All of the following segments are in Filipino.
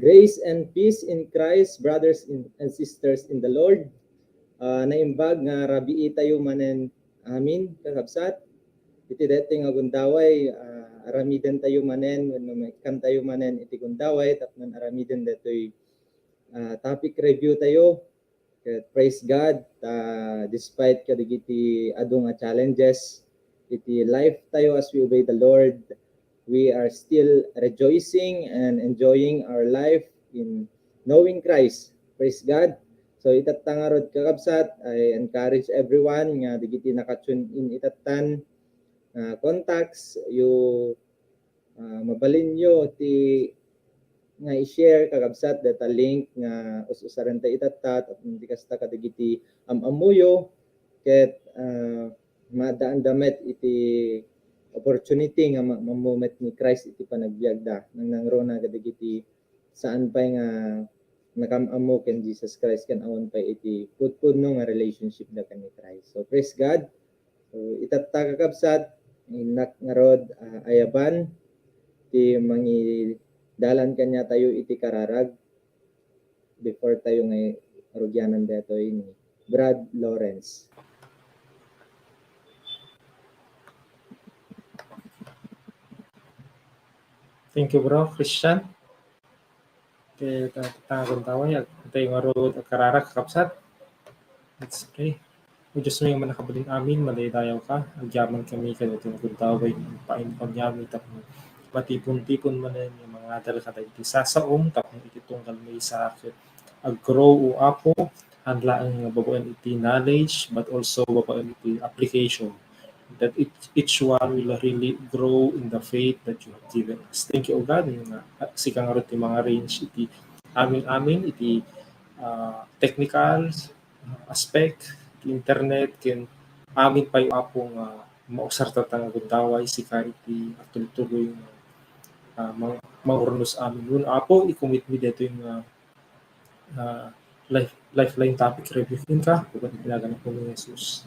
Grace and peace in Christ, brothers and sisters in the Lord. Naimbag nga rabii tayo manen amin kakabsat. Iti deti nga gundaway aramiden tayo manen wenno maikan tayo manen iti gundaway tapno aramiden detoy topic review tayo. Praise God, despite kadigiti adong challenges iti life tayo as we obey the Lord, we are still rejoicing and enjoying our life in knowing Christ. Praise God. So itatangarod kakabsat, I encourage everyone nga digiti nakatune in itatan contacts you mabalin nyo ti nga i-share kakabsat data link nga usaran ta itatat at hindi kasta kadigiti amamuyo ket madaan damet iti opportunity nga mamumet ni Christ iti panagbiag da nang rona kadigiti saan pa nga nakamamo ken Jesus Christ kan awan pa iti putpudno nga relationship da kan ni Christ. So praise God. So itatta kakabsat inak ngarod ayaban ti mangi dalan kanya tayo iti kararag before tayo ngay arugyanan dito ni Brad Lawrence. Thank you, bro, Christian. Kaya tatangakon taway at tayo nga rood at kararag kakabsat. Let's pray. O Diyos mo yung manakabalin amin, malaydayaw ka, agyaman kami ka dito ng kuntaway, painpang yamin, tapos matipon-tipon man yung mga dalakatay iti sasaom, tapos ititungkal may sa akin. Ag-grow o apo, handla ang babaan iti knowledge, but also babaan iti application. That each one will really grow in the faith that you have given us. Thank you, O God. Sikang arot yung mga range iti amin, iti technical aspect, internet, ken amin pa yung apong mausarta tang gundaway si iti tuloy-tuloy mga urnos amin. Yun apo, i-commit mi dito yung lifeline topic review ka kung pinaganap po ni Jesus.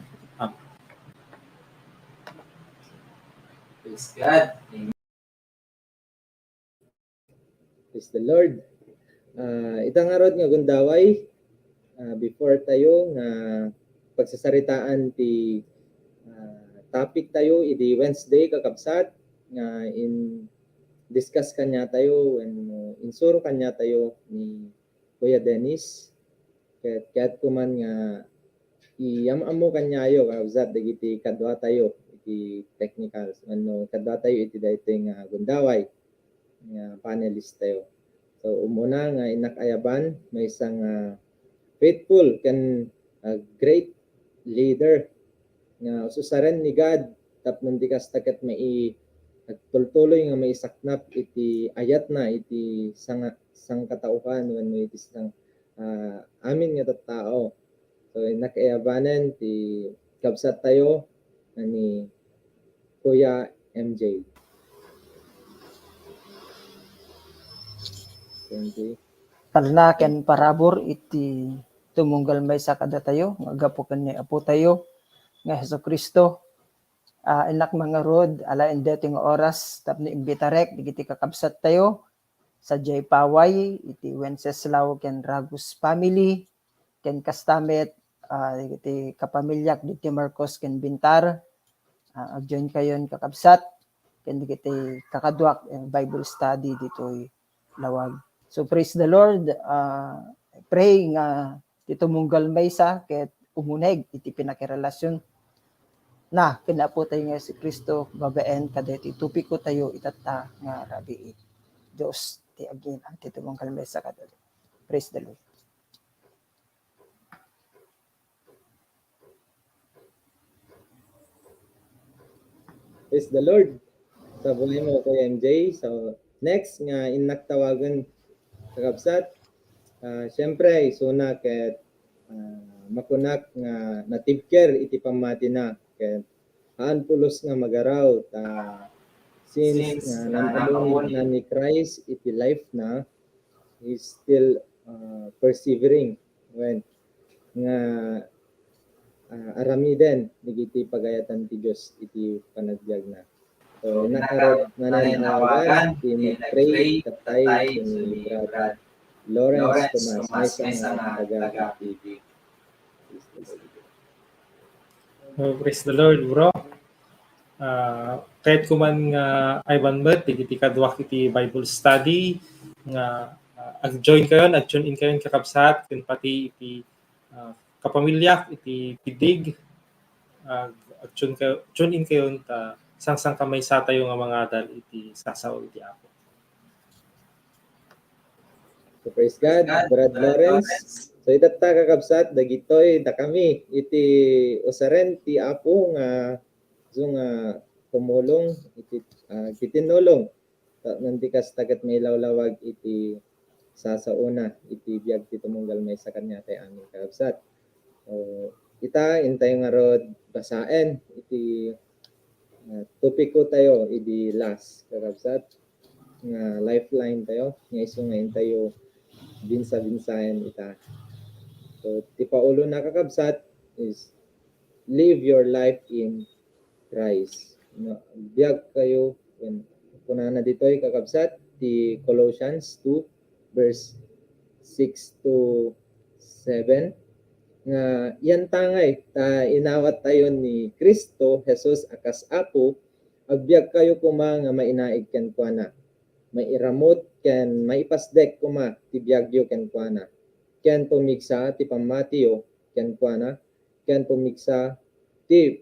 Praise God. Praise the Lord. Itang arod nga gundaway before tayo nga pagsasaritaan ti topic tayo idi Wednesday kakabsat nga in discuss kanya tayo and insuro kanya tayo ni Kuya Dennis ket kuman nga iyamam mo kanyayo kakabsat dagiti kadwa tayo iti technicals kadwa tayo iti daytoy nga gundaway nga panelist tayo. So umuna nga inakayaban may isang faithful can great leader nga ususaren ni God tapnon di kas taket mai nagtultuloy nga may saknap iti ayat na iti sang katauhan wenno iti sang amin nga tattao. So inakayabanen ti kabsat tayo ni Kuya MJ. Karna ken parabor iti tumunggal may sakada tayo nga gapo ken ni Apo tayo nga Hesukristo. Enak mga rod ala indi nga oras tapno imbitarek digiti kakabsat tayo sa Jay Paway iti Wenceslao ken Ragus family ken kastamet iti kapamilyak digiti Marcos ken Bintar agjoin kayon kakabsat ken digiti kakadwak Bible study ditoy lawag. So praise the Lord. Pray nga dito munggal maysa ket umuneg iti pinakirelasyon na kinapo tayo nga si Kristo babaen kadeti tupiko tayo itata nga rabii. Dios ti agin dito munggal maysa kadali. Praise the Lord. Praise the Lord. Sa buhay mo Kuya MJ. So next nga inaktawagan kakabsat syempre isuna ket makunak nga natibker iti pamati na ket haan pulos nga magaraw ta since naamon na ni Christ iti life na is still persevering when nga aramiden digiti pagayatan ti Dios iti panagbiag na. So, nakarod nananawagan, pinag-pray, tatay, ni Brother Lawrence Tomas, may isang taga-TV. Praise the Lord, bro. Kahit kuman nga Ivan Bert, iti kadwak iti Bible study, nga ag-join kayo, nag-tune in kayo kakabsat, kun pati iti kapamilyak, iti pidig, tune in kayo ta sang kamay sa tayo nga mga dal iti sasaw iti Apo. So praise God, Brad Lawrence. So itata kakabsat dagitoy da kami iti usaren ti Apo nga nga tumulong iti titinulong nanti kas tagat may lawlawag iti sasauna iti biag ti tumunggal may sa kanya tay amin kakabsat. So ita intay nga rod basaen iti topiko tayo idi last kakabsat nga lifeline tayo nga isu ngayon tayo binsa-binsayan ita. So ti paulo na kakabsat is live your life in Christ. Biag kayo when kunana ditoy kakabsat ti Colossians 2 verse 6 to 7 nga yan tangay ta inawat tayo ni Kristo Jesus akas Apo agbiag kayo kuma nga mainaig ken kuana mairamot ken maipasdek kuma ti biagyo ken kuana ken pumigsa ti pamatiyo ken kuana ken pumigsa ti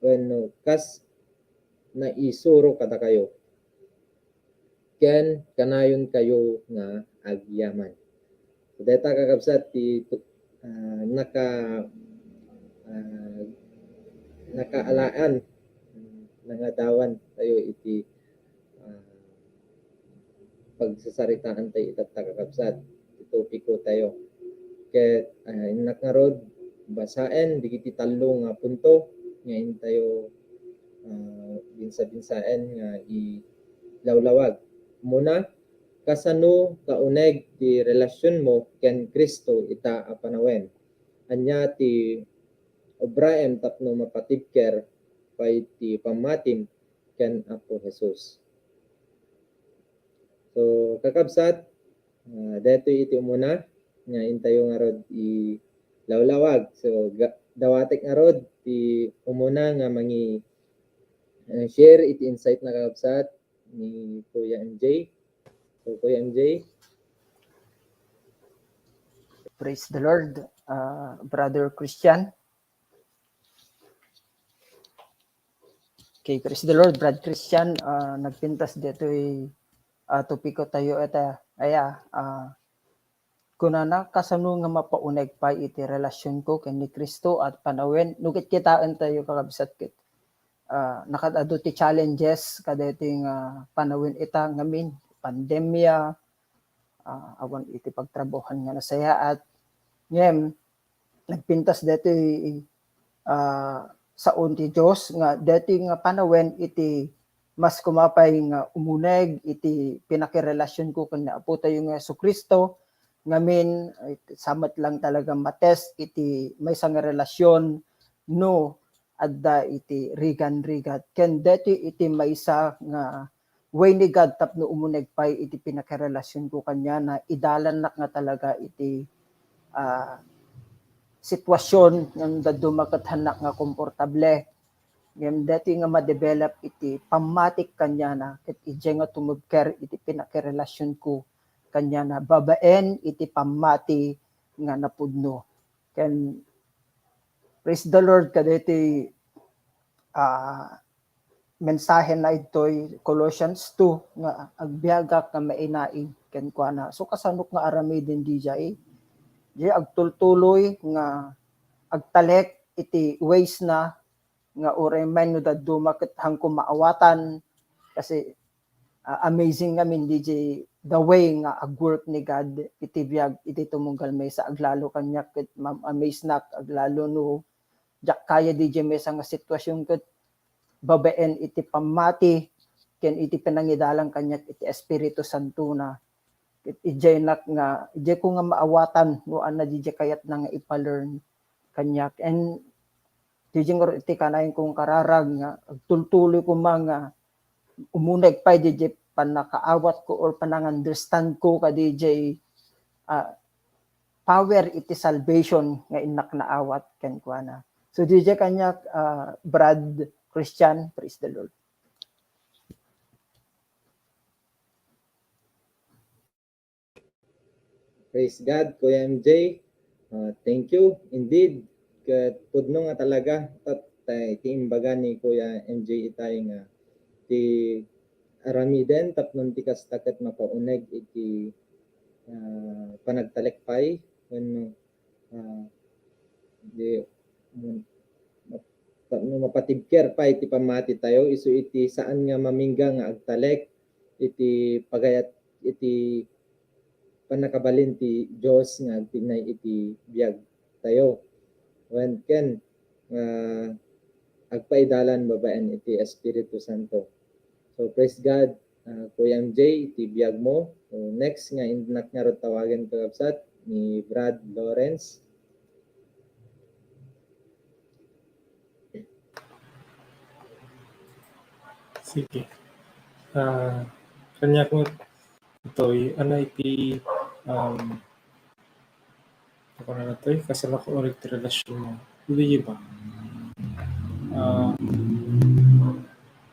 wenno kas na isuro kada kayo ken kanayon kayo nga agyaman. So deta kakabsat ti nakaalaan nangadawan tayo iti pagsasaritaan tayo itata kakabsat topiko tayo ket nakngarod basaen digiti tallo nga punto ngayon tayo binsa-binsaen nga ilawlawag muna kasano kauneg ti relasyon mo ken Kristo ita a panawen. Anya ti obraem tapno mapatibker pay ti pamatim ken Apo Jesus. So kakabsat, detoy iti umuna nga intayo nga rod i lawlawag. So dawatek nga rod ti umuna nga mangi share iti insight na kakabsat ni Kuya MJ. So Kuya MJ. Praise the Lord, Brother Christian. Okay, praise the Lord, Brad Christian. Nagpintas dito topiko tayo ita kunana kasano nga mapauneg pa iti relasyon ko ken ni Kristo at panawen nugit kitaan tayo kakabsat kit nakadado ti challenges kada iti panawin ita ngamin pandemya awan iti pagtrabahan nga nasaya at ngem nagpintas dito sa ti Dios nga deti nga panawen iti mas kumapay nga umuneg iti pinakirelasyon ko ken Apo tayo nga Jesucristo ngamin samat lang talaga mates iti may nga relasyon no adda iti rigan-rigat ken deti iti maysa nga way ni God tapno umuneg pay iti pinakirelasyon ko kanya na idalan nak nga talaga iti sitwasyon nga dumakathanak nga komportable ngem deti nga ma-develop iti pamatik kanya na ket ije nga tumubker iti pinakirelasyon ko kanya na babaen iti pamati nga napudno ken praise the Lord kadeti mensahe na ito'y Colossians 2 nga agbiagak nga mainaig ken kuana so kasanok nga arami din dijay di agtultuloy nga agtalek iti ways na nga uremen no daddo maket hangko maawatan kasi amazing ngamin DJ the way nga agwork ni God iti biag iti tumunggal may sa aglalo kanya ket amaze nak aglalo no jak kaya DJ may nga sitwasyon ket babaen iti pamati ken iti pinangidalang kanya iti Espiritu Santo na ket ije nak nga ije ko nga maawatan no ana DJ kayat na nga ipalearn kanya and DJ nga iti kanayon kong kararag nga agtultuloy ko mga umuneg pa DJ panakaawat ko or panang-understand ko ka DJ power iti salvation nga inak na awat ken kuana. So DJ kanya Brad Christian, praise the Lord. Praise God, Kuya MJ. Thank you indeed. Ket pudno nga talaga ti imbaga ni Kuya MJ itay nga ti aramiden tapnon ti kastaket mapauneg iti panagtalekpay wenno di mapatibker pa iti pamati tayo isu iti saan nga mamingga nga agtalek iti pagayat iti panakabalin ti Dios nga agtinay iti biag tayo when ken agpaidalan babaen iti Espiritu Santo. So praise God, Kuya MJ, iti biag mo. So next nga inak nga rod tawagan kakabsat ni Brad Lawrence. Sige. Kanya ko ito'y iti ako na ito'y kasala ko ulit relasyon mo. Hindi ba?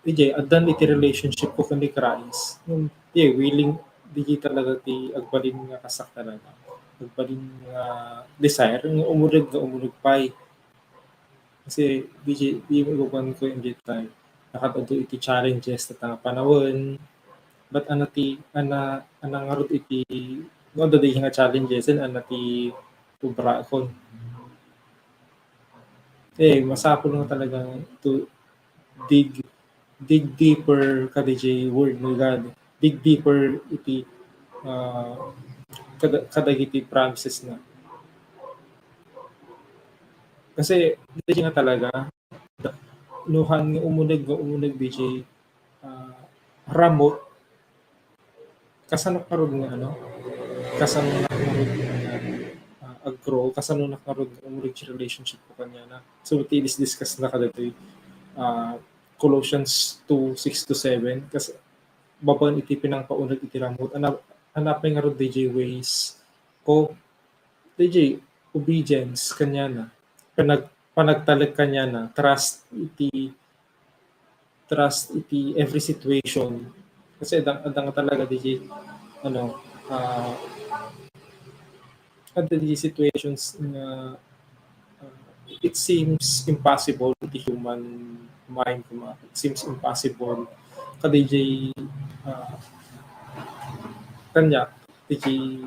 DJ, adan iti relationship ko kundi Christ. Willing, di talaga ti agbalin nga kasak talaga. Agbalin nga desire, nga umulig pa'y. Kasi di mo ko yung tayo. Nakatado iti challenges na panahon. But nga rod iti, no dadi nga challenges, ti ubra ko. Masapol nga talaga to dig deeper ka DJ word ng God. Dig deeper iti kadagiti promises na. Kasi DJ nga talaga nuhan nga umuneg DJ ramot kasano karod nga ano, kasano nakarod nga aggrow, kasano nakarod ang rich relationship ko kanya na. So iti discuss na kada ito Colossians 2:6-7 kasi babaen iti pinangpaunag iti ramot hanapin nga rod DJ ways ko DJ obedience kanya na panagtalik kanya na trust iti every situation kasi adang talaga DJ ano ada DJ situations na it seems impossible to human mind it seems impossible ka DJ kanya DJ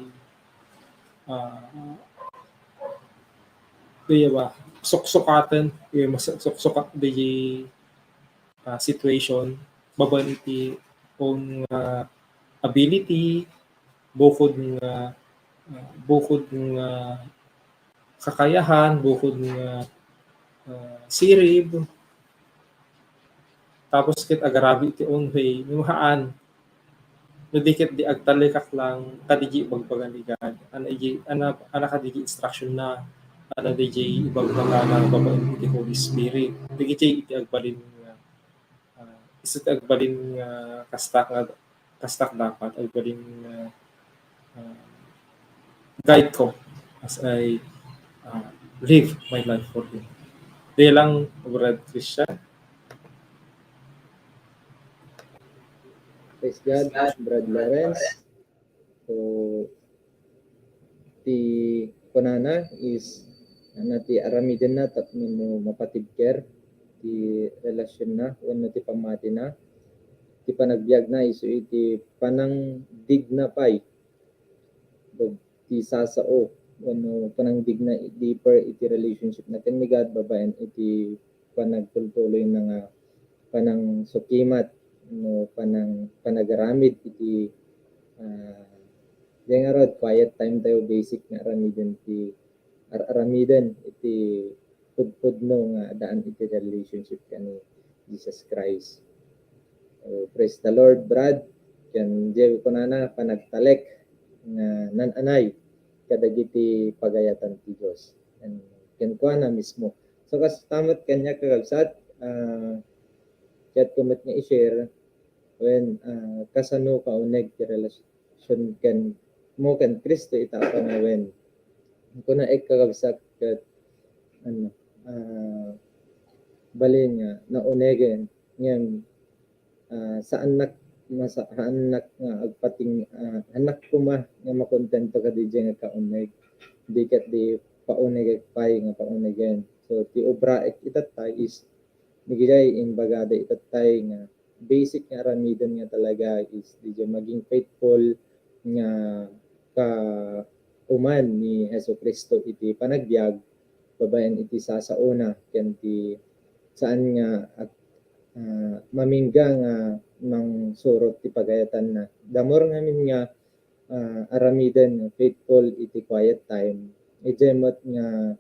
kaya ba suksukatan suksukak DJ situation baban iti own ability bukod nga kakayahan bukod nga sirib tapos kit agarabi iti own way nuhaan nadikit di agtalikak lang kadigi bagpaganigan ana kadigi instruction na ana DJ ibagpagana babaen iti Holy Spirit digi iti agbalin isa iti agbalin nga kastak dapat agbalin guide ko as I live my life for Him. Di lang, Brad Christian. Praise God, Brad Lawrence. So, ti kunana is ti aramiden na tapno mo mapatibker ti relasyon na wano ti pamati na ti panagbiag na iso iti panang dig na pay ti sasao wano panang dig na deeper iti relationship na ken ni God babaen iti panagtultuloy na nga panang sukimat no panagaramid iti yang arad quiet time tayo basic nga aramiden ti aramiden iti pudpud no nga daan iti relationship kani Jesus Christ. Praise the Lord, Brad. Ken jew kunana panagtalek nga nananay kadagiti pagayatan ti Dios. And ken kuana mismo. So kas tamat kanya kagabsat ket kumet nga i-share when kasano kauneg ti relasyon ken mo ken Kristo ita panawen kuna kagabsat ket ano balin nga naunegen ngem sa anak nga agpating anak kuma nga makontento ka DJ nga kauneg di ket di pauneg pay nga paunegen so ti obra itatay is nigijay in bagada itatay nga basic nga aramiden nga talaga is DJ maging faithful nga ka uman ni Hesukristo iti panagbiag babaen iti sasauna ken ti saan nga at mamingga nga nang surot ti pagayatan na damor ngamin nga aramiden nga faithful iti quiet time ejemot nga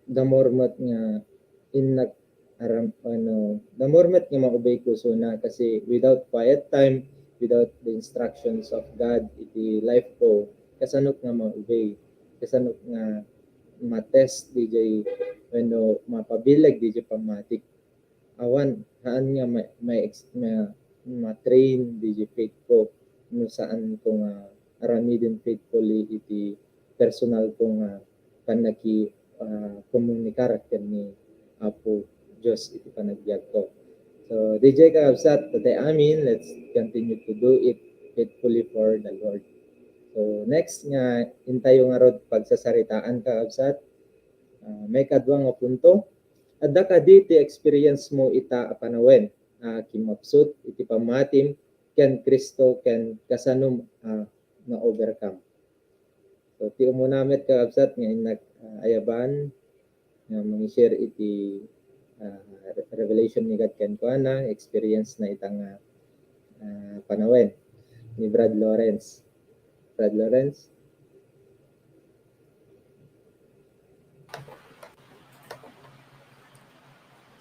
damormat nga innak damormat nga maubay ko suna kasi without quiet time without the instructions of God iti life ko kasanok nga maubay kasanok nga matest DJ when mapabilag DJ pamatik awan haan nga ma-train DJ faith ko no saan ko nga aramiden faithfully iti personal ko nga panaki komunikar ken ni Apo Diyos iti panagbiag ko. So DJ kakabsat today amin let's continue to do it faithfully for the Lord. So next nga intayo nga rod pagsasaritaan kakabsat may kadwa nga punto adda kadi ti experience mo ita apanawen kimapsut iti pamatim ken Kristo ken kasano nga overcome. So ti umonamet kakabsat nga inak ayaban nga mang-share iti revelation ni God ken kuana experience na itang panawen ni Brad Lawrence. Brad Lawrence.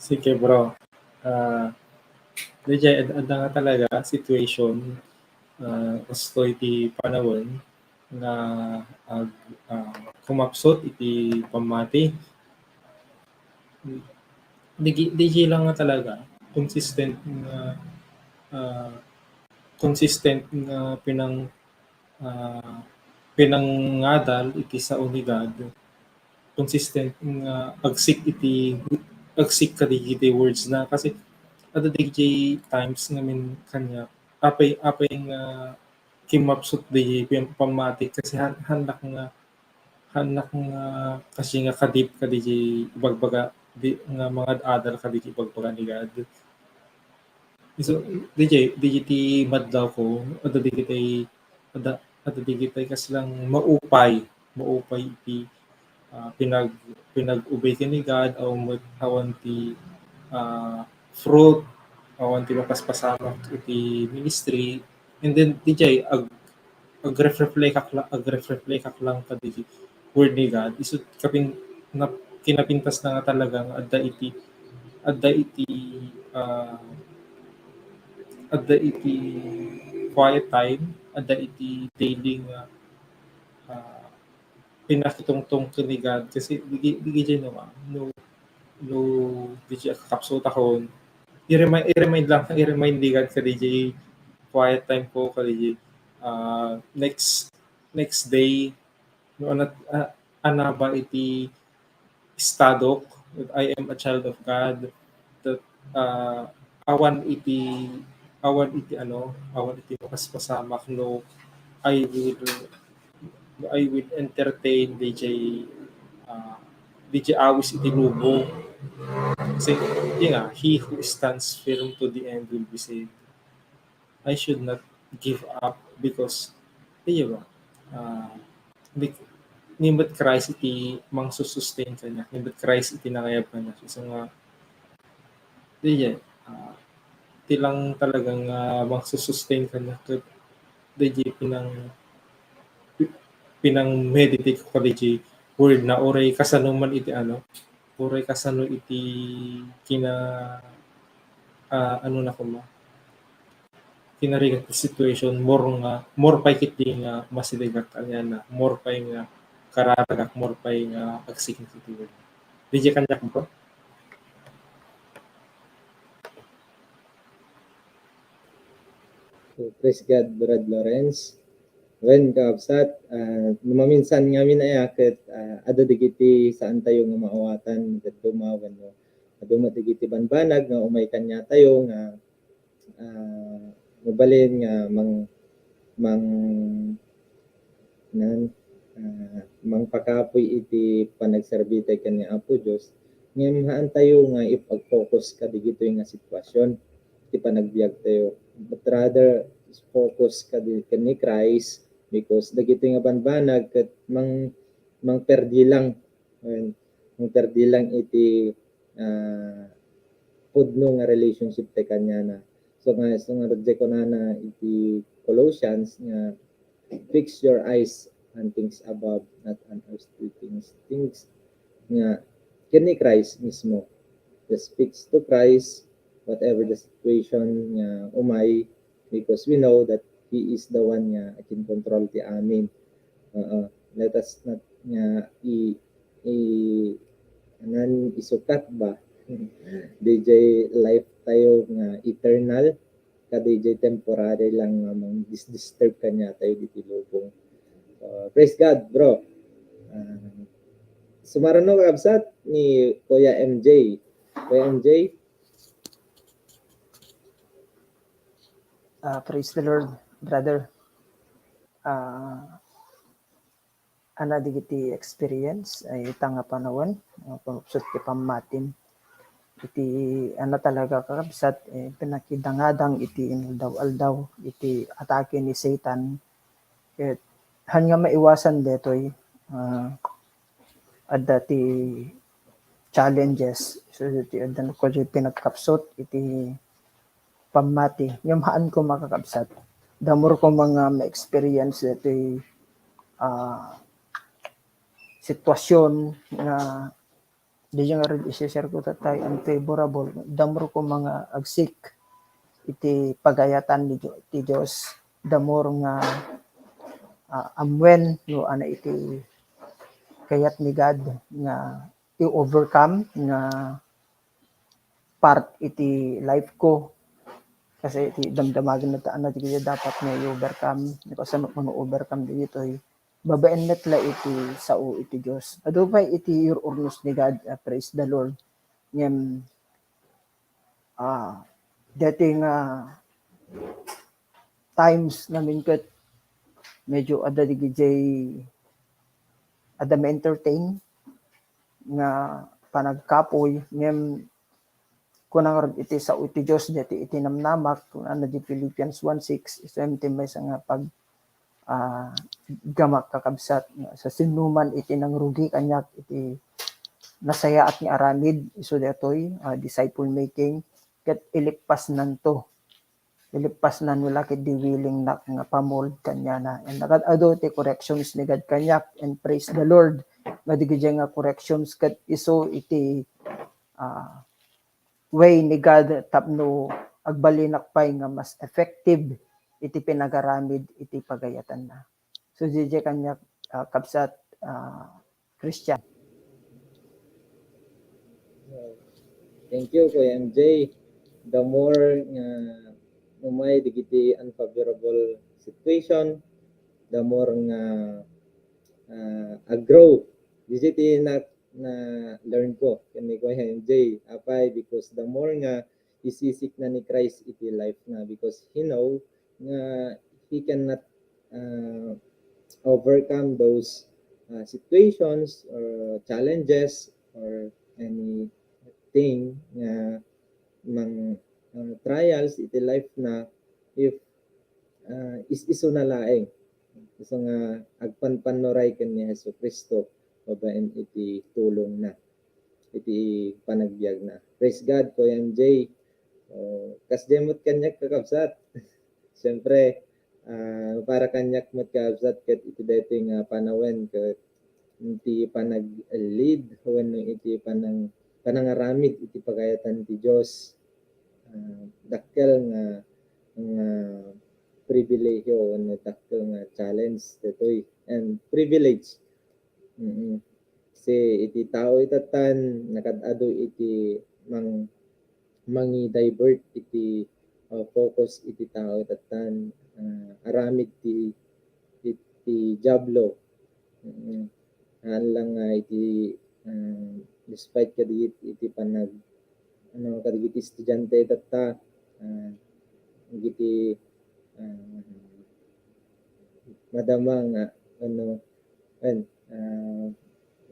Sige bro. DJ, ada nga talaga situation gusto iti panahon nga kumapsot iti pamati. Di lang nga talaga ah, consistent nga pinangadal iti sa unigad, consistent nga agsik kadigiti words na kasi ada DJ times ngamin kanya apay nga kimapsot di pamati kasi hanak nga kasi nga kadip ka DJ bagbaga di nga mga adal ka DJ bagbaga ni God. So DJ ti madlaw ko ada di kitay kasi lang maupay iti pinag-ubay ka ni God o hawan ti fruit awan ti mapaspasamak iti ministry and then DJ agreflect kak lang ka di word ni God isut kinapintas na nga talaga nga ah, adda iti quiet time adda iti daily nga ah, pinakitungtong ka ni God kasi di no DJ kapsot ako i-remind di God ka DJ quiet time ko ka DJ next day no anaba iti estado that I am a child of God that awan iti paspasamak no I will entertain DJ awis iti lubo kasi yun nga he who stands firm to the end will be saved. I should not give up because yun ba nimbat Christ iti mang sustain kanya nimbat Christ iti nangayab kanya so nga di ti lang talagang mang sustain kanya ket di pinang meditate ko di word na oray kasano man iti oray kasano iti kina ano na ko ma kinarigat situation more pay kiti nga masiligat kanya na more pay nga kararagak more pay nga agsiking iti word DJ kanyak mo. So, praise God, Brad Lawrence. When kaabsat, maminsan nga minayakit, ada digiti saan tayo nga maawatan, kat dumawan no. Aduma digiti banbanag nga umay kanya tayo nga mabalin nga mangpakapoy iti panagserbite kanya Apo Dios. Ngayon tayo nga ipag-focus ka digito nga sitwasyon iti panagbiag tayo. But rather focus ka ni Christ because dagito nga banbanag ket mangperdi lang iti pudno nga relationship te kanya na so nga radyo ko na iti Colossians nga fix your eyes on things above not on earthly things nga kini Christ mismo just fix to Christ whatever the situation nga umay because we know that He is the one nga can control ti amin. Let us not nga isukat ba DJ life tayo nga eternal ka DJ temporary lang nga mang disturb kanya tayo dito lubong. Praise God, bro. Sumarano ka absat ni Kuya MJ. Kuya MJ. Praise the Lord, brother. Ana digiti experience ay tanga panawon pamupsot ti pammatin iti talaga kakabsat pinakidangadang iti inaldaw iti atake ni Satan ket han nga maiwasan detoy adda ti challenges so iti adda ko pinagkapsot iti pamati yamhaan ko makakabsat damor ko mga ma-experience iti sitwasyon nga di nga rin i-share ko tatay unfavorable damro ko mga agsik iti pagayatan ni Diyos the more nga amwen no ana iti kayat ni God nga i-overcome nga part iti life ko kasi iti damdamagan na taan na di dapat nga i-overcome kasi mga overcome dito babaen metla iti sao iti Dios adu pa iti your urnos ni God praise the Lord ngem dating times namin ket medyo ada di ada ma-entertain nga panagkapoy ngem kunang iti sa iti Dios dati iti namnamak kun ano di Philippians 1:6 iso may nga pag gamak kakabsat sa sinuman iti nangrugi kanyak iti nasayaat ni aramid iso detoy disciple making ket ilipas nanto ilipas nan wala ket di willing na nga pamold kanya na and nakadado ti corrections ni God kanyak and praise the Lord nga digiti nga corrections ket iso iti way ni God tapno agbalinak pay nga mas effective iti pinagaramid iti pagayatan na. So DJ kanya kapsat Christian. Thank you Kuya MJ. The more umay digiti unfavorable situation, the more nga grow. Digiti na learn ko kani Kuya MJ apay because the more nga isisik na ni Christ iti life na because he know nga he cannot overcome those situations or challenges or anything nga mang trials iti life na if is-iso na laeng iso nga agpanpanoray ken ni Hesus Kristo babaen iti tulong na iti panagbiag na. Praise God Kuya MJ. Kasdemot kanyak kakabsat. Siyempre para kanyak mat kakabsat ket iti dating panawen ket iti panag-lead when iti panangaramid iti pagayatan ti Dios. Dakkel nga pribilehiyo no dakkel nga challenge detoy and privilege. Kasi iti tao itatan nakadado iti mangi-divert iti focus iti tao itatan aramid iti jablo. Lang iti despite kadigit iti panag kadigit estudyante itata iti madama nga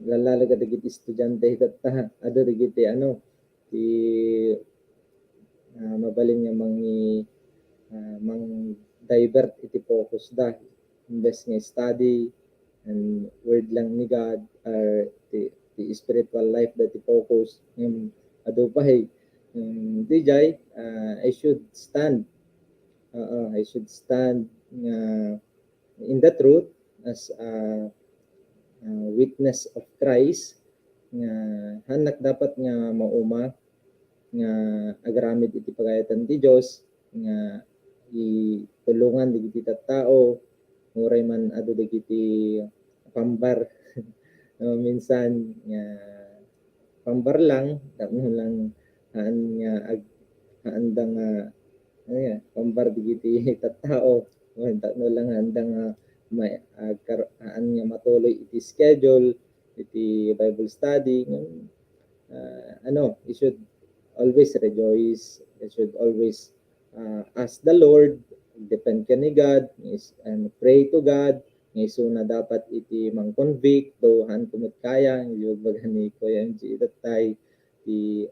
lalo kadigit estudyante itata ado digiti ti mabalin nga mang divert iti focus da imbes nga study and word lang ni God or the spiritual life that the focus ado pa DJ I should stand in the truth as a witness of Christ nga hanak dapat nga mauma nga agaramid iti pagayatan ti Dios nga itulungan digiti tattao muray man adu digiti pambar minsan nga pambar lang tapno lang haandang pambar digiti tattao tapno lang handang nga matuloy iti schedule iti Bible study you should always rejoice you should always ask the Lord depend ka ni God and pray to God nga iso na dapat iti mang-convict do han kumot kaya yung baga ni Kuya MJ datay ti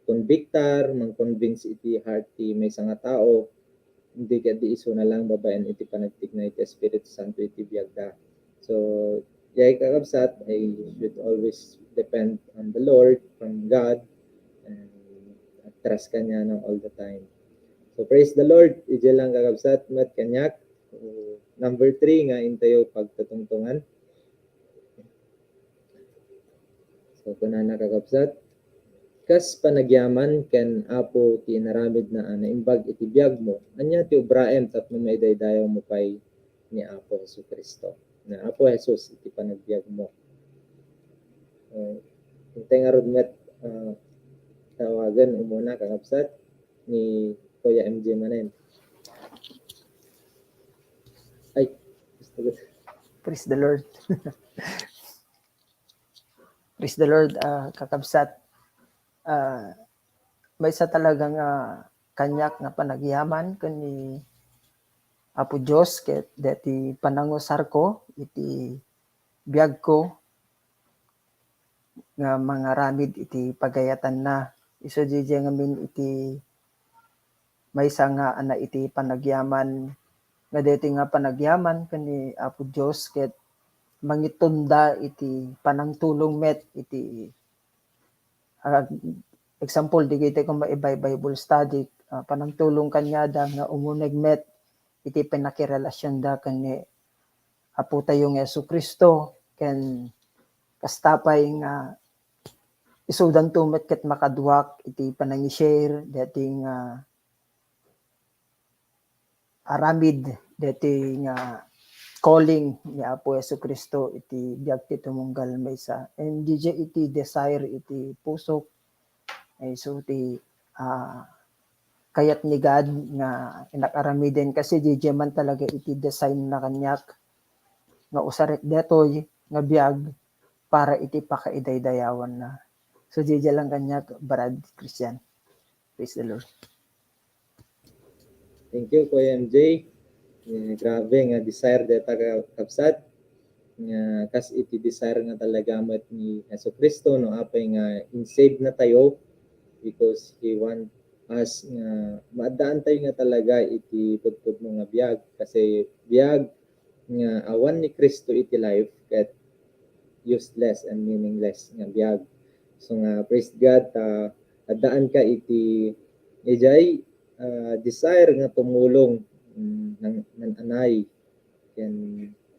convictar mang-convince iti heart ti may nga tao hindi ka di iso na lang babaen iti panagtik na iti Espiritu Santo iti biyagda. So yay kakabsat I should always depend on the Lord from God and trust kanya all the time. So praise the Lord, ije lang kakabsat mat kanyak. Number 3 nga intayo pagtatungtungan. So kuna nakakabsat kas panagyaman ken apo ti naramid na naimbag iti biyag mo anya ti ubraem tapno maidaydayaw mo pay ni Apo Jesucristo na Apo Jesus iti panagbiag mo. Hintay nga rod met tawagan umuna kakabsat ni Kuya MJ Manen. Ay, gusto ko. Praise the Lord. Praise the Lord, kakabsat. May isa talagang kanyak na panagyaman kani Apo Diyos ket deti panangusar ko iti biyag ko nga mga ramid iti pagayatan na iso di ngamin iti maysa nga ana iti panagyaman nga deti nga panagyaman kani Apo Diyos ket mangitunda iti panangtulong met iti example di kiti ko maibay Bible study panangtulong kanya da nga umuneg met iti pinakirelasyon da kani Apo tayo nga Jesucristo ken kastapay nga isudan tumet ket makaduak iti panangi-share dating aramid dati nga calling ni Apo Jesucristo iti biag ti tumunggal maysa and DJ iti desire iti pusok ay so ti kayat ni God nga inakaramiden kasi DJ man talaga iti design na kanyak nga usaret detoy nga biag para iti pakaidaydayawan na. So DJ lang kanyak Brad Christian. Praise the Lord. Thank you Kuya MJ. Grabe nga desire deta kakabsat nga kas iti desire nga talaga met ni Jesucristo no apay nga in-save na tayo because He want us nga maadaan tayo nga talaga iti pudpud mo nga biag kasi biag nga awan ni Kristo iti life ket useless and meaningless nga biag. So nga praise God adaan ka iti ijay desire nga tumulong ng anay ken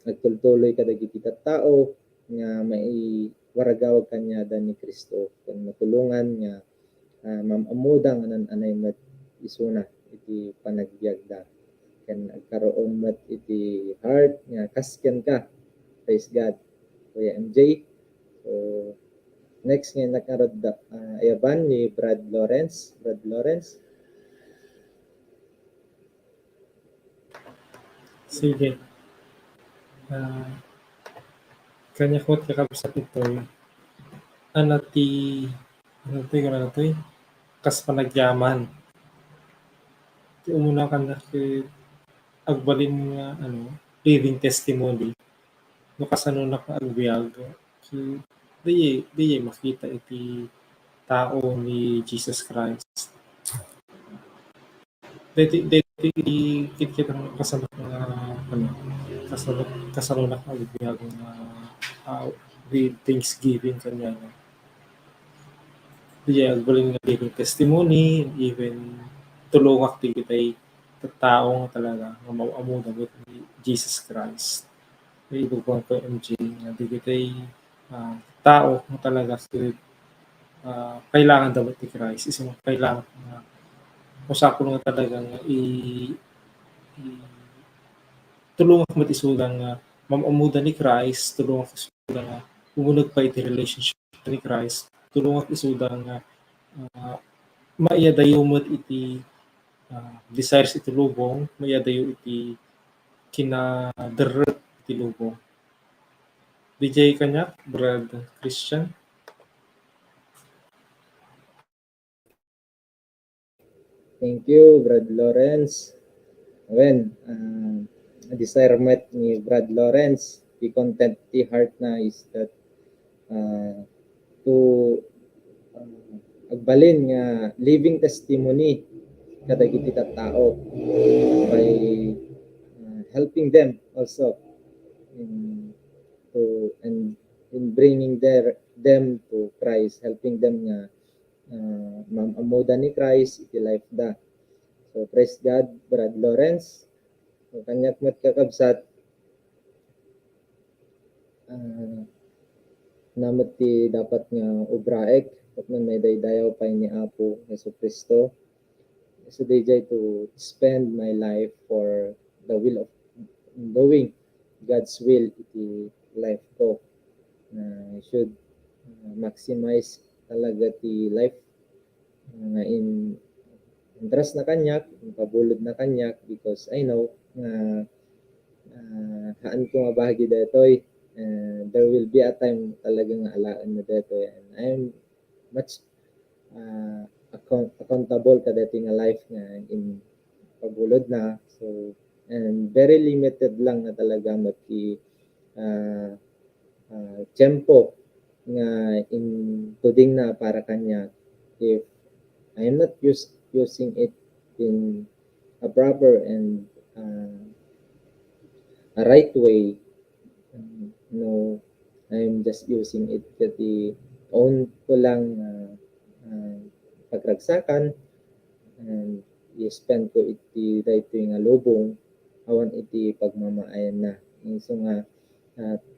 nagtultuloy ka dagiti tattao nga may waragawag kanya da ni Kristo ken matulungan nga mamamudang anan anay met isuna iti panagbiag da ken nagkaroon met iti heart nga kasken ka. Praise God Kuya MJ. So next nga nakarod ayaban ni Brad Lawrence. Sige. Kanya ko kakabsat ito ano ti kas panagyaman ti umuna ka na agbalin nga living testimony no kasano na ka agbiag so di makita iti tao ni Jesus Christ deti kita kasano nga kasano na ka agbiag with Thanksgiving kanya di agbalin nga living testimony even tulungak ti kitay taong talaga nga mauamuda with Jesus Christ. May ibang ko MJ nga di kitay tao nga talaga kailangan daw ti Christ isang kailangan nga usapon nga talaga nga tulungak mo ti sulang nga mauamuda ni Christ tulungak ti sulang nga umunod pa iti relationship ni Christ tulungak ti sulang nga maiyadayo mo iti desires iti lubong, mayadayo iti kinaderret iti lubong. DJ kanya, Brad Christian. Thank you, Brad Lawrence. When desire met ni Brad Lawrence, the content ti heart na is that to agbalin nga living testimony kadagiti tattao by helping them also in bringing them to Christ, helping them nga mamamuda ni Christ iti life da. So praise God, Brad Lawrence. So kanyak met kakabsat namat ti dapat nga ubraek tapno may daydayaw pa ni Apo Hesus Kristo. So DJ to spend my life for the will of doing God's will iti life ko. I should maximize talaga ti life nga in interest na kanyak, pabulod na kanyak because I know nga haan ko nga bahagi detoy. There will be a time talaga nga alaan na detoy and I'm much accountable ka dito nga life nga in pabulod na. So and very limited lang na talaga mati tempo nga including na para kanya if I am not using it in a proper and a right way. No, I'm just using it kasi own ko lang pagragsakan and i-spend ko iti dayto nga lubong awan iti pagmamaayan na. So nga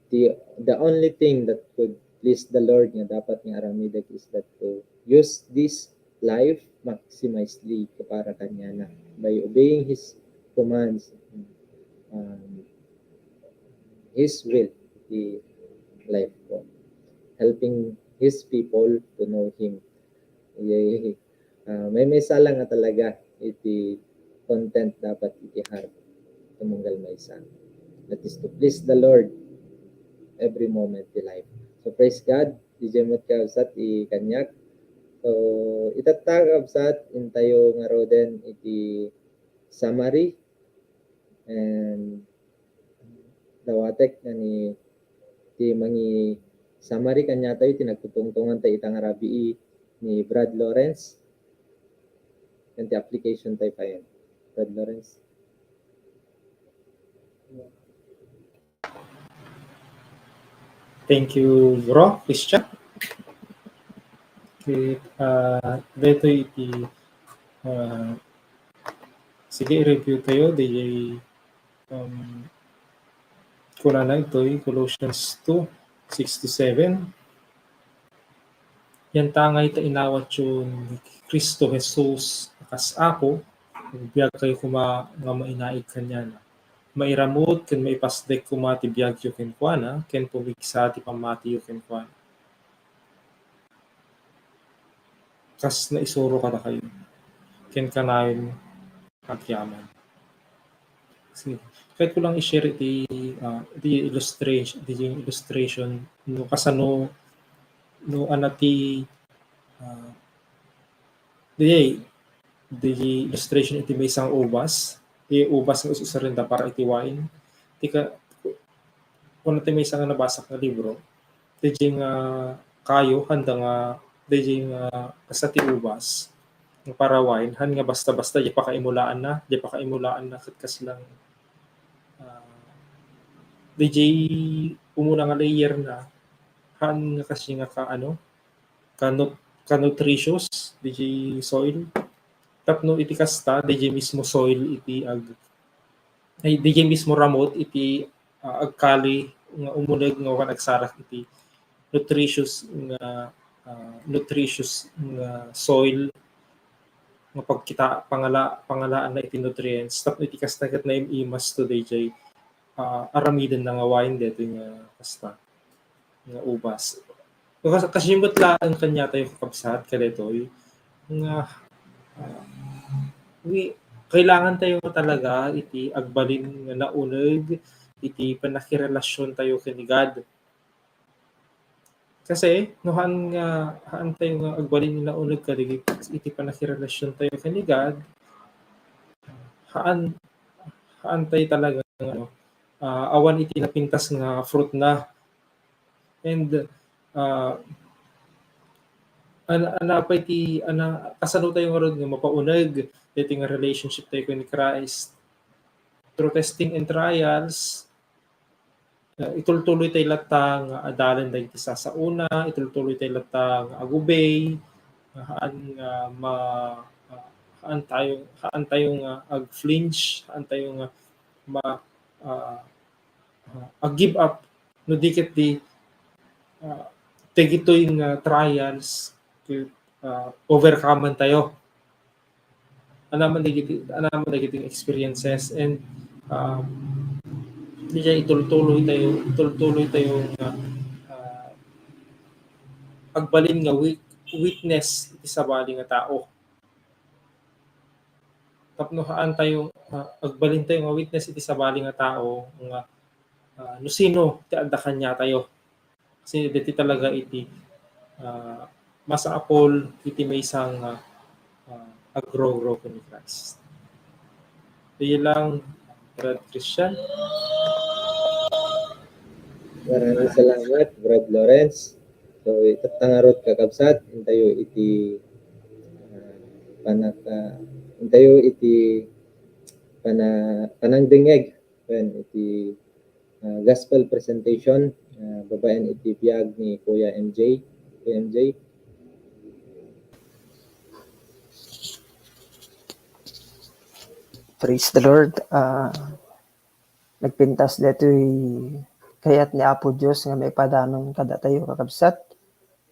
the only thing that could please the Lord nga dapat nga aramidag is that to use this life maximizely para kanya na by obeying His commands, His will, the life ko, helping His people to know Him. May sala nga talaga iti content dapat iti heart tumunggal may sa. That is to please the Lord every moment in life. So praise God, di jemot ka usat i kanyak. So itatag usat intayo nga roden iti summary and dawatek na ni ti mangi summary kanya tayo tinagtutungtungan tayo itang rabii ni Brad Lawrence. And the application tayo pa yun. Brad Lawrence. Thank you, bro, Christian. Okay, dito iti sige, i-review tayo. DJ kuna na ito, Colossians 2:6-7. Yan tangay ta inawat yun Kristo Jesus akas ako, biyag kayo kuma nga mainaig kanya na. Mairamot ken maipasdek kuma ti biyag yu ken kuana, ken pumigsa ti pamati yu ken kuana. Kas na isuro ka na kayo. Ken kanayon agyaman. Sige. Kahit ko lang i-share di illustration no kasano no anati di illustration iti may isang ubas. Di ubas ng ususarinda para iti wine. Tika kung natin may isang nabasak na libro, di nga kayo handa nga di nga kasati ubas para wine han nga basta-basta di pakaimulaan na katkas lang DJ umuna nga layer na han nga kasi nga ka nutritious DJ soil tapno iti kasta DJ mismo soil iti ay DJ mismo ramot iti agkali nga umuneg nga wan agsarak iti nutritious nga soil nga pagkita pangalaan na iti nutrients tapno iti kasta ket na imas to DJ aramidan na nga wine dito nga kasta nga ubas. Kasimot lang kanya tayo kakabsat kadetoy nga kailangan tayo talaga iti agbalin nga nauneg iti panakirelasyon tayo ken God. Kasi nohan nga haan tayo nga agbalin nga nauneg kadagiti iti panakirelasyon tayo ken God. Haan tayo talaga awan iti napintas nga fruit na and kasano tayo nga ron nga mapauneg iti nga relationship tayo ni Christ through testing and trials itultuloy tayo lata nga adalan tayo iti sasauna itultuloy tayo lata nga agubay haan tayo nga ag-flinch haan tayo nga give up no diket di tigitoy nga trials overcome tayo. Anaman dagiti experiences, and di siya itultuloy tayo nga agbalin nga witness iti sabali nga tao. Tapnohaan tayo agbalin tayo nga witness iti sabali nga tao nga no sino ti adda kanya tayo. Kasi diti talaga iti masaapol iti may isang agro-grow ni Christ. Di lang, Brad Christian. Maraming salamat, Brad Lawrence. So, itatangarot kakabsat, intayo iti intayo iti panangdingeg ken iti gospel presentation babaen iti biyag ni Kuya MJ. Kuya MJ. Praise the Lord. Nagpintas detoy kayat ni Apo Dios nga may padanon kada tayo kakabsat.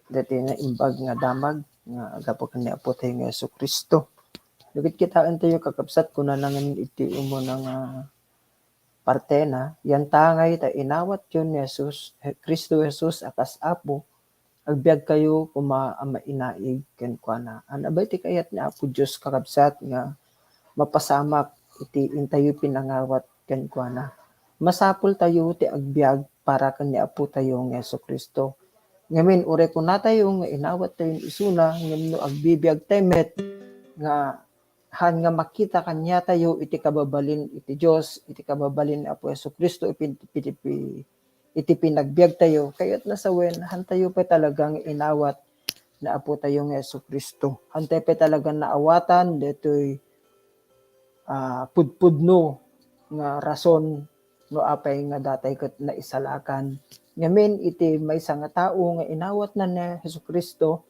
Deti na imbag nga damag nga agapo ni Apo tayo nga Jesucristo. Lugit kitaan tayo kakabsat kuna nangan iti umo ng parte na yan tangay ta inawat yun ni Jesus, Kristo Jesus akas Apo. Agbiag kayo kuma inaig ken kuana. Anabay ti kayat ni Apo Dios kakabsat nga mapasamak iti intayo pinangawat ken kuana. Masapul tayo ti agbiag para ken ni Apo tayo nga Jesucristo. Ngamin ure ko na tayo nga inawat tayo isuna ngem no agbibiyag temet nga han nga makita kanya tayo iti kababalin iti Dios, iti kababalin ni Apo Jesucristo iti pinagbiag tayo kayat nasawen han tayo pa talagang inawat na Apo tayo nga Jesucristo. Han tayo pa talagang naawatan detoy pudpudno nga rason no apay nga datay ket naisalakan. Ngamin iti maysa nga tao nga inawat na ni Jesucristo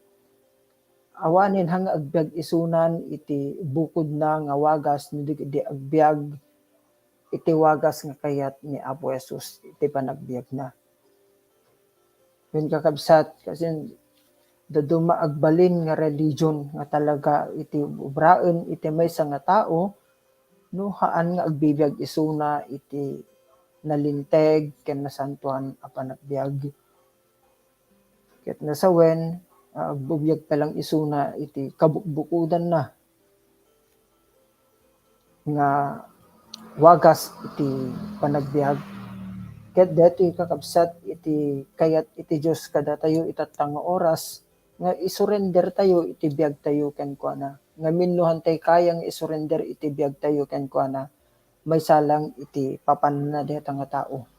awanin hang agbiag isunan iti bukod na nga wagas ni di agbiag iti wagas nga kayat ni Apo Jesus iti panagbiag na. Yun kakabsat kasi daduma agbalin nga religion nga talaga iti ubraen iti maysa nga tao no haan nga agbibiyag isuna iti nalinteg ken nasantuan a panagbiag. Ket nasawen agbubiyag pa lang isuna iti kabukbukudan na nga wagas iti panagbiag. Ket detoy kakabsat iti kayat iti Dios kada tayo itatang oras nga isurrender tayo iti biag tayo ken kuana. Ngamin no hantay kayang isurrender iti biag tayo ken kuana. May salang iti papan na deta nga tao.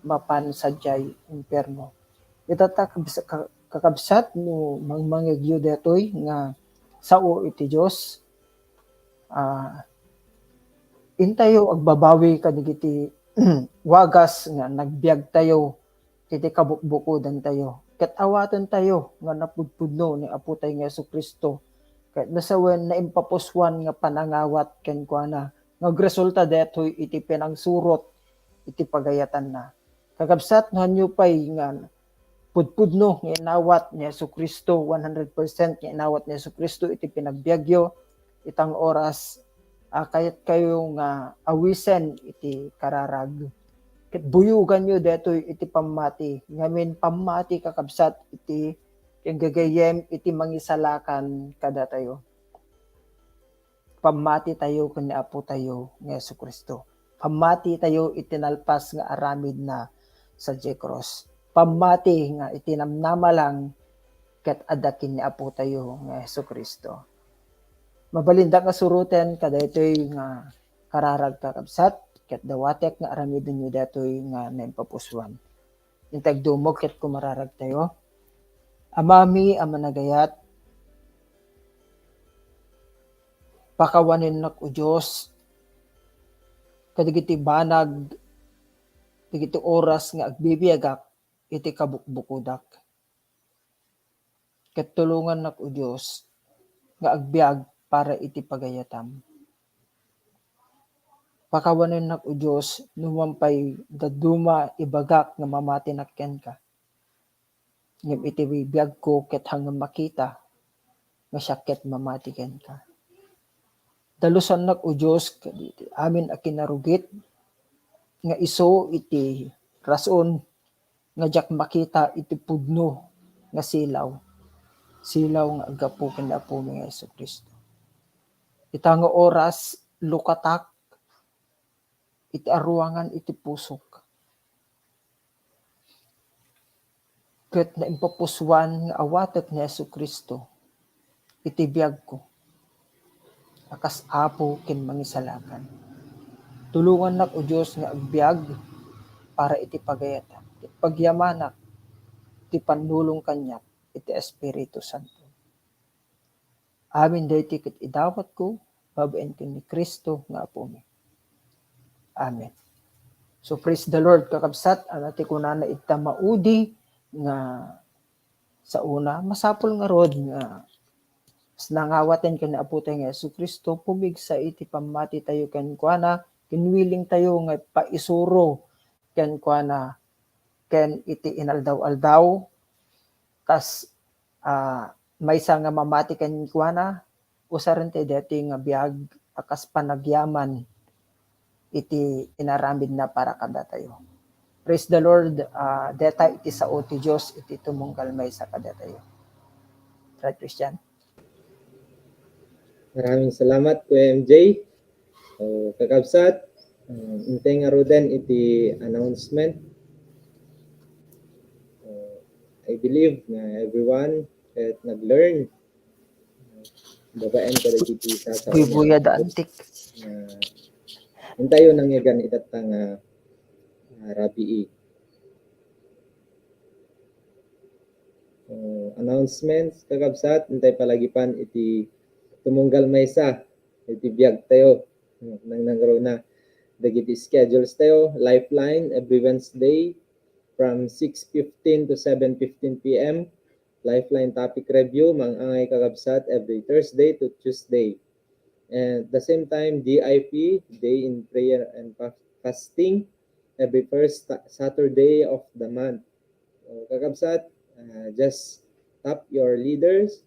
Mapan sadyay impierno. Itata kakabsat no mangmangegyo detoy nga sao iti Dios. Intayo agbabawi kadigiti wagas nga nagbiag tayo iti kabukbukodan tayo. Ket awaten tayo nga napudpudno ni Apo tayo nga Jesucristo. Ket nasawen na impapuswan nga panangawat ken kuana. Nagresulta detoy iti pinangsurot iti pagayatan na. Kakabsat no hanyo pay nga pudpudno nga inawat ni Jesucristo 100% nga inawat ni Jesucristo iti pinagbiagyo itang oras kayat kayo nga awisen iti kararag. Ket buyugan nyo detoy iti pamati. Ngamin pamati kakabsat iti yung gagayem iti mangisalakan kada tayo. Pamati tayo kun ni Apo tayo nga Jesucristo. Pamati tayo itinalpas nga aramid na sa cross. Pamati nga itinamnama lang ket adakin ni Apo tayo nga Jesucristo. Mabalinda nga suruten kada ito'y nga kararag kakabsat ket dawatek nga aramidon nyo datoy nga naimpapuswan. Intag dumog ket kumararag tayo. Amami amanagayat pakawanin nak o Diyos kadigiti banag digiti oras nga agbibiyagak iti kabukbukudak. Ket tulungan nak o Diyos nga agbiag para iti pagayatam. Pakawanin nak o Diyos numampay daduma ibagak nga mamati nakken ka. ngem iti bibiyag ko ket hanggang makita nga siya ket mamatiken ka. Dalusan nak o Diyos kaditi amin a kinarugit nga iso iti rason nga jak makita iti pudno nga silaw nga agapu ken Apo mi nga Jesucristo. Ita nga oras lukatak iti aruangan iti pusok ket naimpapuswan nga awatek ni Jesucristo iti biyag ko akas Apo ken mangisalakan. Tulungan nak o Dios nga agbiag para iti pagayatan, iti pagyamanak, iti panulong kanyak, iti Espiritu Santo. Amin daytoy ket idawat ko, babaen ken ni Kristo nga Apo mi. Amen. So praise the Lord kakabsat, anati kunana ita maudi nga sa una masapol nga rod nga nangawaten ken ni Apo tayo nga Jesucristo pumigsa iti pamati tayo ken kuana kinwiling tayo nga paisuro ken kuana ken iti inaldaw-aldaw kas maysa nga mamati ken kuana usaran tayo deti nga biag akas panagyaman iti inaramid na para kada tayo. Praise the Lord, deta iti sao ti Dios iti tumunggal maysa kada tayo. Right, Christian? Maraming salamat Kuya MJ. So, kakabsat, intay nga roden iti announcement. I believe na everyone at nag-learn babaen ko dito sa Buya da antik. Hintayo nang yagan itatang rabii. Announcements kakabsat, hintay palagipan iti tumunggal maysa iti biag tayo nang nagro na dagiti schedules tayo Lifeline every Wednesday from 6:15 to 7:15 p.m. Lifeline topic review mangangay kakabsat every Thursday to Tuesday. And at the same time DIP, Day in Prayer and Fasting, every first Saturday of the month. So, kakabsat, just tap your leaders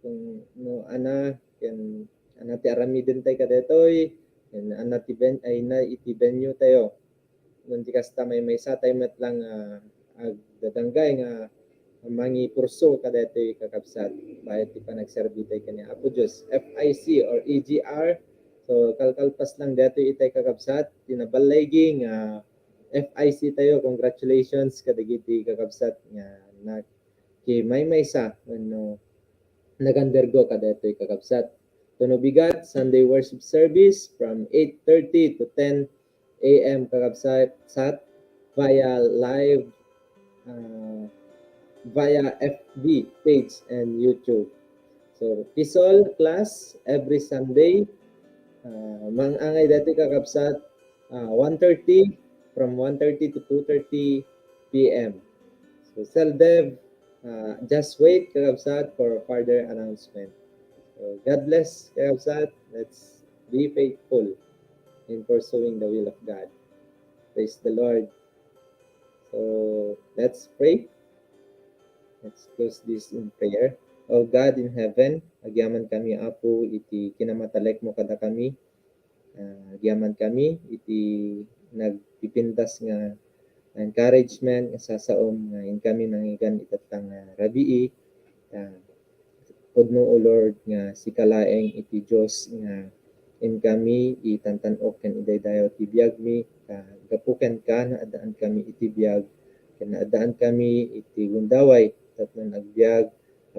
kung no ana ken ana ti aramiden tay kadetoy ken ana ti ben ay na iti venue tayo kun ti kasta may sa tayo met lang agdadanggay nga mangi purso kadetoy kakabsat bayat ti panagserbi tay kani Apo Dios FIC or EGR. So kalkalpas lang detoy itay kakabsat tinabalay nga FIC tayo. Congratulations kadagiti kakabsat nga na ki may sa no nag-undergo kadetoy kakabsat. Tunubigat Sunday worship service from 8:30 to 10 a.m. kakabsat via live via FB page and YouTube. So Pisol class every Sunday mangangay dati kakabsat 1:30 from 1:30 to 2:30 p.m. So CELDEV just wait kakabsat for further announcement. So God bless kakabsat. Let's be faithful in pursuing the will of God. Praise the Lord. So let's pray. Let's close this in prayer. O God in heaven, agyaman kami Apo iti kinamatalek mo kada kami. Agyaman kami iti nagpipintas nga encouragement nga sasaom nga in kami nangigan itatang rabii. Pudno o Lord nga sikalaeng iti Dios nga in kami itantan-ok ken idaydayaw ti biag mi gapuken ka na adaan kami iti biag ken adaan kami iti gundaway tapno agbiag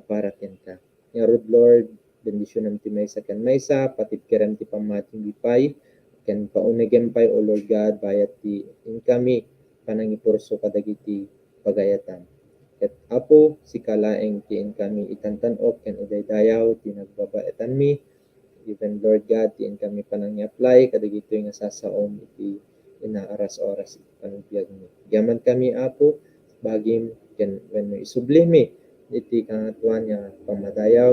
para ken ka. Nga rod Lord, bendisyonan ti maysa ken maysa patid kerem ti pamating lipay ken paunegem pay o Lord God bayat ti in kami panangipurso kadagiti pagayatan. Ket Apo sikalaeng ti in kami itantan-ok ken idaydayaw ti nagbabaetan mi even Lord God ti in kami panangi-apply kadagitoy nga sasaom iti inaaras oras iti panagbiag mi. Gaman kami Apo bagim ken wenno isubli mi iti kangatuan nga pamadayaw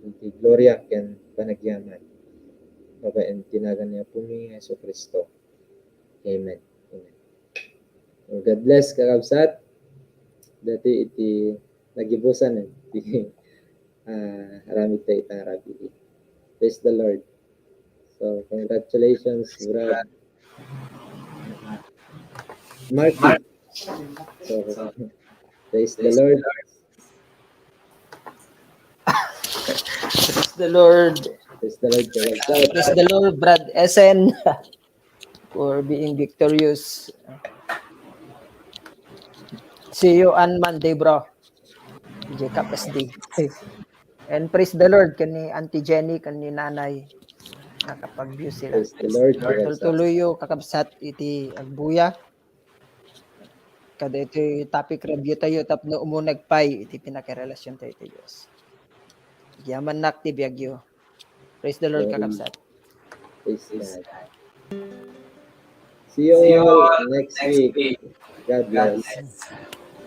iti gloria ken panagyaman. Babaen tinagan niya po mi Jesucristo. Amen. Amen. God bless kakabsat. dati iti nagibusan iti aramid tayo itang rabi. Praise the Lord. So, congratulations, Brad Marky. So, praise the Lord. Praise the Lord. Praise the Lord. Kakabsat. Praise the Lord, Brad Essen, for being victorious. See you on Monday, bro. Jacob SD. And praise the Lord kani Auntie Jenny, kani Nanay. Nakapag-view sila. Praise the Lord. Kakabsat. Tuloy-tuloy kakabsat iti agbuya. Kada iti topic review tayo tapno umunagpay iti pinakarelasyon tayo iti Diyos. Yaman nak ti biyagyo. Praise the Lord kakabsat. Praise God. See you all next week. God bless.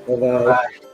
Bye-bye.